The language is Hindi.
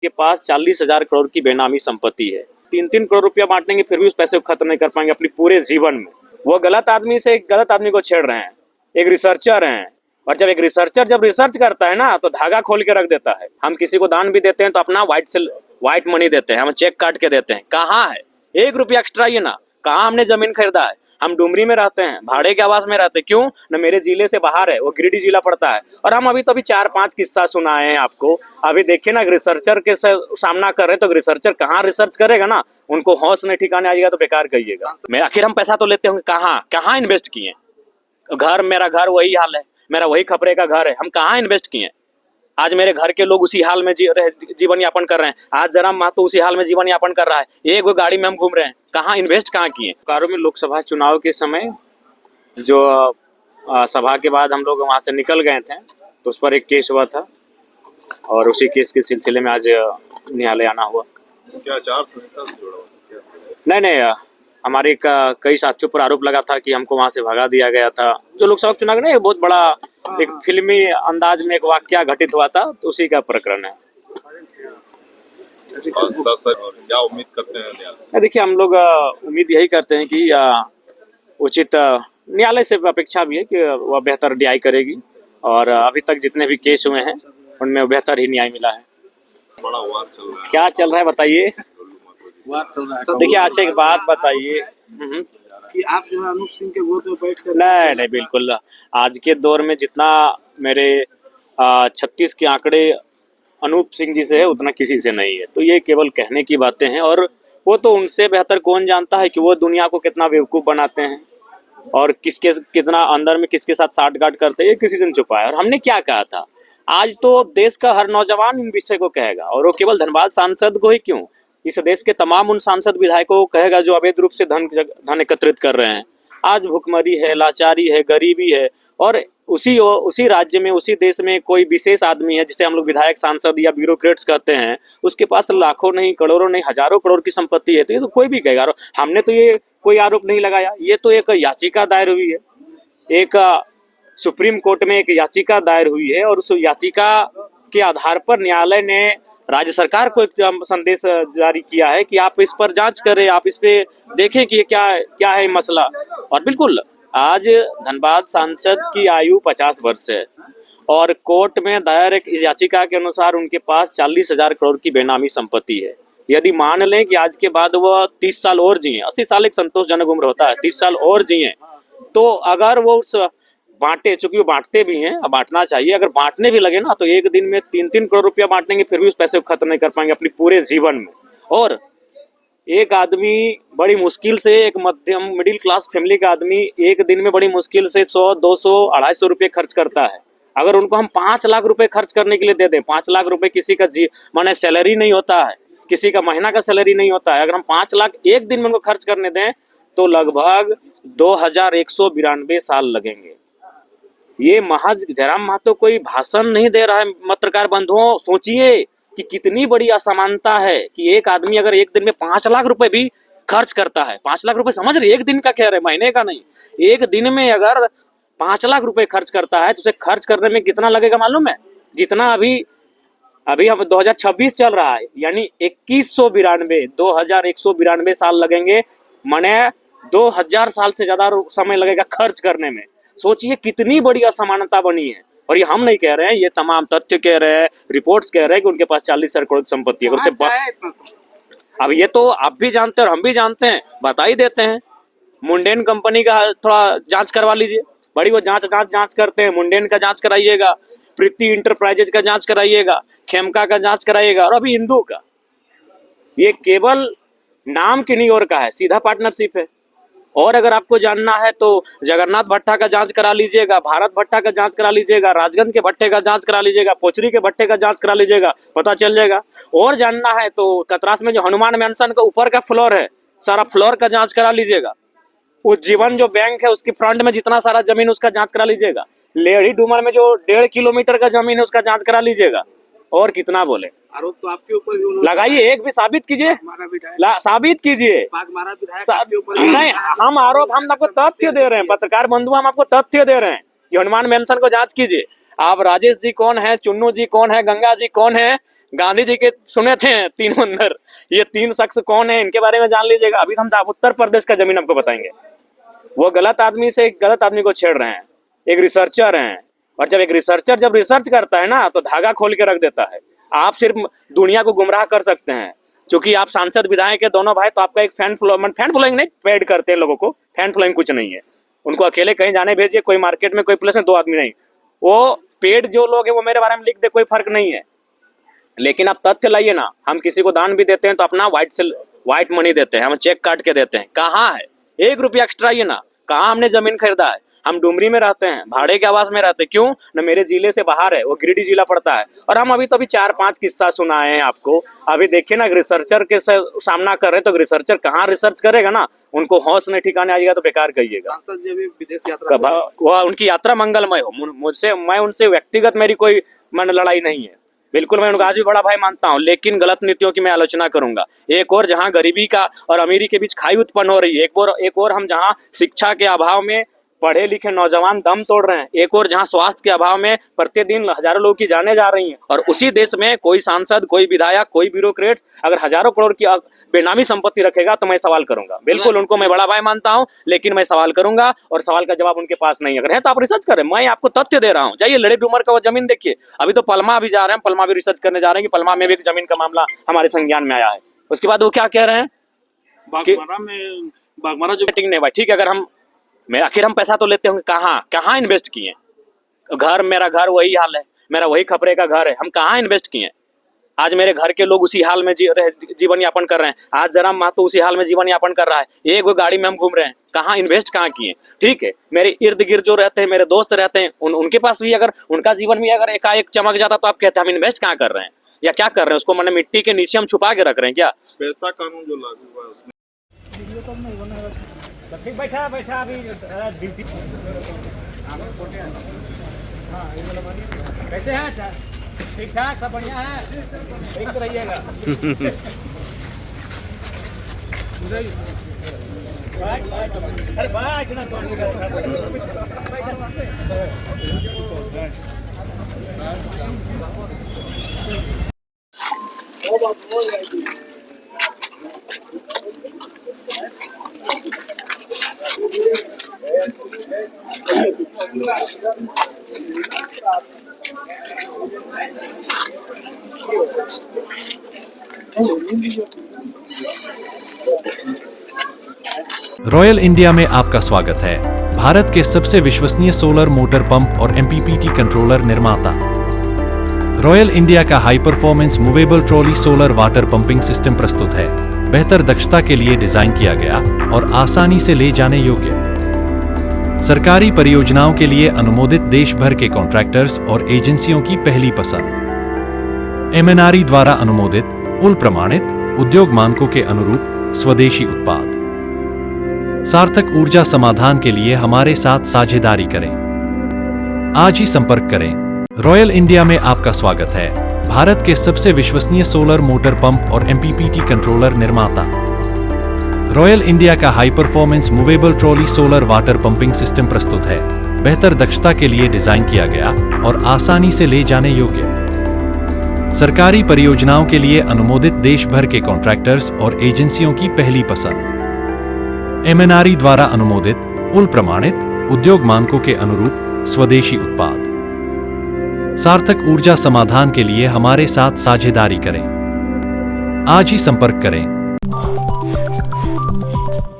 के पास 40,000 करोड़ की बेनामी संपत्ति है। 3-3 करोड़ रुपया बांटेंगे फिर भी उस पैसे को खत्म नहीं कर पाएंगे अपने पूरे जीवन में। वो गलत आदमी से एक गलत आदमी को छेड़ रहे हैं, एक रिसर्चर हैं। और जब एक रिसर्चर जब रिसर्च करता है ना तो धागा खोल के रख देता है। हम किसी को दान भी देते हैं तो अपना व्हाइट मनी देते हैं, हम चेक काट के देते हैं। कहाँ है 1 रुपया एक्स्ट्रा ये ना, कहाँ हमने जमीन खरीदा है। हम डुमरी में रहते हैं, भाड़े के आवास में रहते हैं, क्यों न मेरे जिले से बाहर है, वो गिरिडीह जिला पड़ता है। और हम अभी 4-5 किस्सा सुनाए हैं आपको। अभी देखिए ना, रिसर्चर के सामना कर रहे हैं तो रिसर्चर कहाँ रिसर्च करेगा ना, उनको होश नहीं ठिकाने आएगा तो बेकार कहिएगा। मैं आखिर हम पैसा तो लेते होंगे, कहाँ इन्वेस्ट किए। घर, मेरा घर वही हाल है, मेरा वही खपरे का घर है, हम कहाँ इन्वेस्ट किए। आज मेरे घर के लोग उसी हाल में जीवन यापन कर रहे हैं। आज जरा मातो उसी हाल में जीवन यापन कर रहा है। एक वो गाड़ी में हम घूम रहे हैं, कहाँ इन्वेस्ट कहाँ किए। कारों में लोकसभा चुनाव के समय जो सभा के बाद हम लोग वहाँ से निकल गए थे तो उस पर एक केस हुआ था और उसी केस के सिलसिले में आज न्यायालय आना हुआ। क्या आचार संहिता से जुड़ा हुआ? नहीं, हमारे कई साथियों पर आरोप लगा था कि हमको वहाँ से भगा दिया गया था। जो लोकसभा चुनाव में बहुत बड़ा एक फिल्मी अंदाज में एक वाकया घटित हुआ था, तो उसी का प्रकरण है। क्या उम्मीद करते हैं न्यायालय? देखिए, हम लोग उम्मीद यही करते हैं कि उचित न्यायालय से अपेक्षा भी है कि वह बेहतर न्याय करेगी और अभी तक जितने भी केस हुए हैं उनमें बेहतर ही न्याय मिला है। बड़ा वार चल रहा है। क्या चल रहा है बताइए? देखिए, अच्छा एक बात बताइए कि आप जो है अनूप सिंह के गोद में बैठ कर नहीं बिल्कुल। आज के दौर में जितना मेरे 36 के आंकड़े अनूप सिंह जी से है उतना किसी से नहीं है। तो ये केवल कहने की बातें हैं और वो तो उनसे बेहतर कौन जानता है कि वो दुनिया को कितना बेवकूफ़ बनाते हैं और किसके कितना अंदर में किसके साथ साठगांठ करते हैं, ये किसी से नहीं छुपा है। और हमने क्या कहा था, आज तो देश का हर नौजवान इन विषय को कहेगा और वो केवल धनबाद सांसद को ही क्यों, इस देश के तमाम उन सांसद विधायकों को कहेगा जो अवैध रूप से धन एकत्रित कर रहे हैं। आज भुखमरी है, लाचारी है, गरीबी है और उसी राज्य में, उसी देश में कोई विशेष आदमी है जिसे हम लोग विधायक, सांसद या ब्यूरोक्रेट्स कहते हैं, उसके पास लाखों नहीं, करोड़ों नहीं, हजारों करोड़ की संपत्ति है। तो ये तो कोई भी कहेगा। हमने तो ये कोई आरोप नहीं लगाया, ये तो एक याचिका दायर हुई है। एक सुप्रीम कोर्ट में एक याचिका दायर हुई है और उस याचिका के आधार पर न्यायालय ने राज्य सरकार को एक संदेश जारी किया है कि आप इस पर जांच करें, आप इस पे देखें कि ये क्या है मसला। और बिल्कुल आज धनबाद सांसद की आयु 50 वर्ष है और कोर्ट में दायर एक याचिका के अनुसार उनके पास 40,000 करोड़ की बेनामी संपत्ति है। यदि मान लें कि आज के बाद वह 30 साल और जिए, 80 साल एक संतोषजनक उम्र होता है, 30 साल और जिए, तो अगर वो उस बांटे, चूंकि वो बांटते भी हैं, बांटना चाहिए, अगर बांटने भी लगे ना तो एक दिन में 3-3 करोड़ रुपया बांटेंगे फिर भी उस पैसे को खत्म नहीं कर पाएंगे अपने पूरे जीवन में। और एक आदमी बड़ी मुश्किल से, एक मध्यम मिडिल क्लास फैमिली का आदमी एक दिन में बड़ी मुश्किल से 100, 200, 250 रुपये खर्च करता है। अगर उनको हम 5 लाख रुपए खर्च करने के लिए दे दें, 5 लाख रुपए किसी का माने सैलरी नहीं होता है, किसी का महीना का सैलरी नहीं होता है, अगर हम 5 लाख एक दिन में उनको खर्च करने दें तो लगभग 2192 साल लगेंगे। ये महज जयराम महतो कोई भाषण नहीं दे रहा है। पत्रकार बंधुओं, सोचिए कि कितनी बड़ी असमानता है कि एक आदमी अगर एक दिन में 5 लाख रुपए भी खर्च करता है, 5 लाख रुपए समझ रहे, एक दिन का कह रहे, महीने का नहीं, एक दिन में अगर 5 लाख रुपए खर्च करता है तो उसे खर्च करने में कितना लगेगा मालूम है? जितना अभी हम 2026 चल रहा है, यानी 2192 साल लगेंगे, माने 2000 साल से ज्यादा समय लगेगा खर्च करने में। सोचिए कितनी बड़ी असमानता बनी है। और ये हम नहीं कह रहे हैं, ये तमाम तथ्य कह रहे हैं, रिपोर्ट्स कह रहे हैं कि उनके पास 40,000 करोड़ की संपत्ति है। अब ये तो आप भी जानते हैं और हम भी जानते हैं, बता ही देते हैं। मुंडेन कंपनी का थोड़ा जांच करवा लीजिए, बड़ी वो जांच करते हैं। मुंडेन का जांच कराइएगा, प्रीति इंटरप्राइजेज का जांच कराइएगा, खेमका का जांच कराइएगा और अभी इंदू का। ये केवल नाम की नहीं और का है, सीधा पार्टनरशिप है। और अगर आपको जानना है तो जगन्नाथ भट्टा का जांच करा लीजिएगा, भारत भट्टा का जांच करा लीजिएगा, राजगंज के भट्टे का जांच करा लीजिएगा, पोचरी के भट्टे का जांच करा लीजिएगा, पता चल जाएगा। और जानना है तो कतरास में जो हनुमान मैंसन का ऊपर का फ्लोर है, सारा फ्लोर का जांच करा लीजिएगा। उज्जीवन जो बैंक है उसकी फ्रंट में जितना सारा जमीन उसका जांच करा लीजिएगा। लेढ़ी डूमर में जो 1.5 किलोमीटर का जमीन है उसका जांच करा लीजिएगा। और कितना बोले, आरोप तो आपके ऊपर लगाइए, एक भी साबित कीजिए, साबित कीजिए। नहीं, हम आपको तथ्य दे रहे हैं, पत्रकार बंधु, हम आपको तथ्य दे रहे हैं कि हनुमान मेंशन को जांच कीजिए। आप राजेश जी कौन है, चुन्नू जी कौन है, गंगा जी कौन है, गांधी जी के सुने थे तीन मंदिर, ये तीन शख्स कौन है इनके बारे में जान लीजिएगा। अभी हम उत्तर प्रदेश का जमीन आपको बताएंगे। वो गलत आदमी से गलत आदमी को छेड़ रहे हैं, एक रिसर्चर हैं, और जब एक रिसर्चर जब रिसर्च करता है ना तो धागा खोल के रख देता है। आप सिर्फ दुनिया को गुमराह कर सकते हैं, क्योंकि आप सांसद विधायक है दोनों भाई, तो आपका एक फैन फॉलोइंग नहीं पेड करते हैं लोगों को, फैन फॉलोइंग कुछ नहीं है। उनको अकेले कहीं जाने भेजिए, कोई मार्केट में कोई प्लेस में 2 आदमी नहीं, वो पेड जो लोग हैं वो मेरे बारे में लिख दे, कोई फर्क नहीं है। लेकिन आप तथ्य लाइए ना, हम किसी को दान भी देते हैं तो अपना व्हाइट मनी देते हैं, हम चेक काट के देते हैं। कहाँ है 1 रुपया एक्स्ट्रा आइए ना, कहाँ हमने जमीन खरीदा है। हम डुमरी में रहते हैं, भाड़े के आवास में रहते हैं, क्यों न मेरे जिले से बाहर है, वो गिरिडीह जिला पड़ता है। और हम अभी तो अभी 4-5 किस्सा सुनाए हैं आपको। अभी देखिए ना, रिसर्चर के सामना कर रहे हैं तो रिसर्चर कहाँ रिसर्च करेगा ना, उनको होश नहीं ठिकाने आएगा तो बेकार कहिएगा। सांसद जी भी विदेश यात्रा वह उनकी यात्रा मंगलमय हो। मैं उनसे व्यक्तिगत मेरी कोई मन लड़ाई नहीं है, बिल्कुल मैं उनका आज भी बड़ा भाई मानता हूं, लेकिन गलत नीतियों की मैं आलोचना करूंगा। एक और जहां गरीबी का और अमीरी के बीच खाई उत्पन्न हो रही है, एक और हम जहां शिक्षा के अभाव में पढ़े लिखे नौजवान दम तोड़ रहे हैं, एक और जहां स्वास्थ्य के अभाव में प्रतिदिन हजारों लोगों की जानें जा रही हैं, और उसी देश में कोई सांसद, कोई विधायक, कोई ब्यूरोक्रेट्स अगर हजारों करोड़ की बेनामी संपत्ति रखेगा तो मैं सवाल करूंगा। बिल्कुल उनको मैं बड़ा भाई मानता हूं, लेकिन मैं सवाल करूंगा और सवाल का जवाब उनके पास नहीं। अगर है तो आप रिसर्च करें, मैं आपको तथ्य दे रहा हूं। जाइए लड़े डूमर का वो जमीन देखिए। अभी तो पलमा भी जा रहे हैं, पलमा भी रिसर्च करने जा रहे हैं कि पलमा में भी एक जमीन का मामला हमारे संज्ञान में आया है। उसके बाद वो क्या कह रहे हैं, बागमारा जो नहीं भाई ठीक है, अगर हम आखिर हम पैसा तो लेते होंगे, कहाँ इन्वेस्ट किए। घर, मेरा घर वही हाल है, मेरा वही खपरे का घर है, हम कहाँ इन्वेस्ट किए। आज मेरे घर के लोग उसी हाल में जीवन यापन कर रहे हैं। आज जरा मातो उसी हाल में जीवन यापन कर रहा है, एक वो गाड़ी में हम घूम रहे हैं, कहाँ इन्वेस्ट कहाँ किए। ठीक है, मेरे इर्द गिर्द जो रहते हैं, मेरे दोस्त रहते हैं, उनके पास भी अगर उनका जीवन भी अगर एकाएक चमक जाता तो आप कहते हैं हम इन्वेस्ट कहाँ कर रहे हैं या क्या कर रहे हैं, उसको मैंने मिट्टी के नीचे हम छुपा के रख रहे हैं क्या। पैसा कानून जो लागू हुआ है उसमें ठीक बैठा अभी कैसे हैं, ठीक ठाक सब बढ़िया है, ठीक से रहिएगा। अरे बैठ ना रॉयल इंडिया में आपका स्वागत है। भारत के सबसे विश्वसनीय सोलर मोटर पंप और एमपीपीटी कंट्रोलर निर्माता रॉयल इंडिया का high performance movable trolley solar water pumping system प्रस्तुत है। बेहतर दक्षता के लिए डिजाइन किया गया और आसानी से ले जाने योग्य। सरकारी परियोजनाओं के लिए अनुमोदित देश भर के कॉन्ट्रैक्टर्स और एजेंसियों की पहली पसंद। एमएनआरई द्वारा अनुमोदित, उल प्रमाणित, उद्योग मानकों के अनुरूप स्वदेशी उत्पाद। सार्थक ऊर्जा समाधान के लिए हमारे साथ साझेदारी करें। आज ही संपर्क करें। रॉयल इंडिया में आपका स्वागत है। भारत के सबसे विश्वसनीय सोलर मोटर पंप और एमपीपीटी कंट्रोलर निर्माता रॉयल इंडिया का high performance movable trolley solar water pumping system प्रस्तुत है। बेहतर दक्षता के लिए डिजाइन किया गया और आसानी से ले जाने योग्य। सरकारी परियोजनाओं के लिए अनुमोदित देश भर के कॉन्ट्रैक्टर्स और एजेंसियों की पहली पसंद। एमएनआरई द्वारा अनुमोदित, उल प्रमाणित, उद्योग मानकों के अनुरूप स्वदेशी उत्पाद। सार्थक ऊर्जा समाधान के लिए हमारे साथ साझेदारी करें। आज ही संपर्क करें।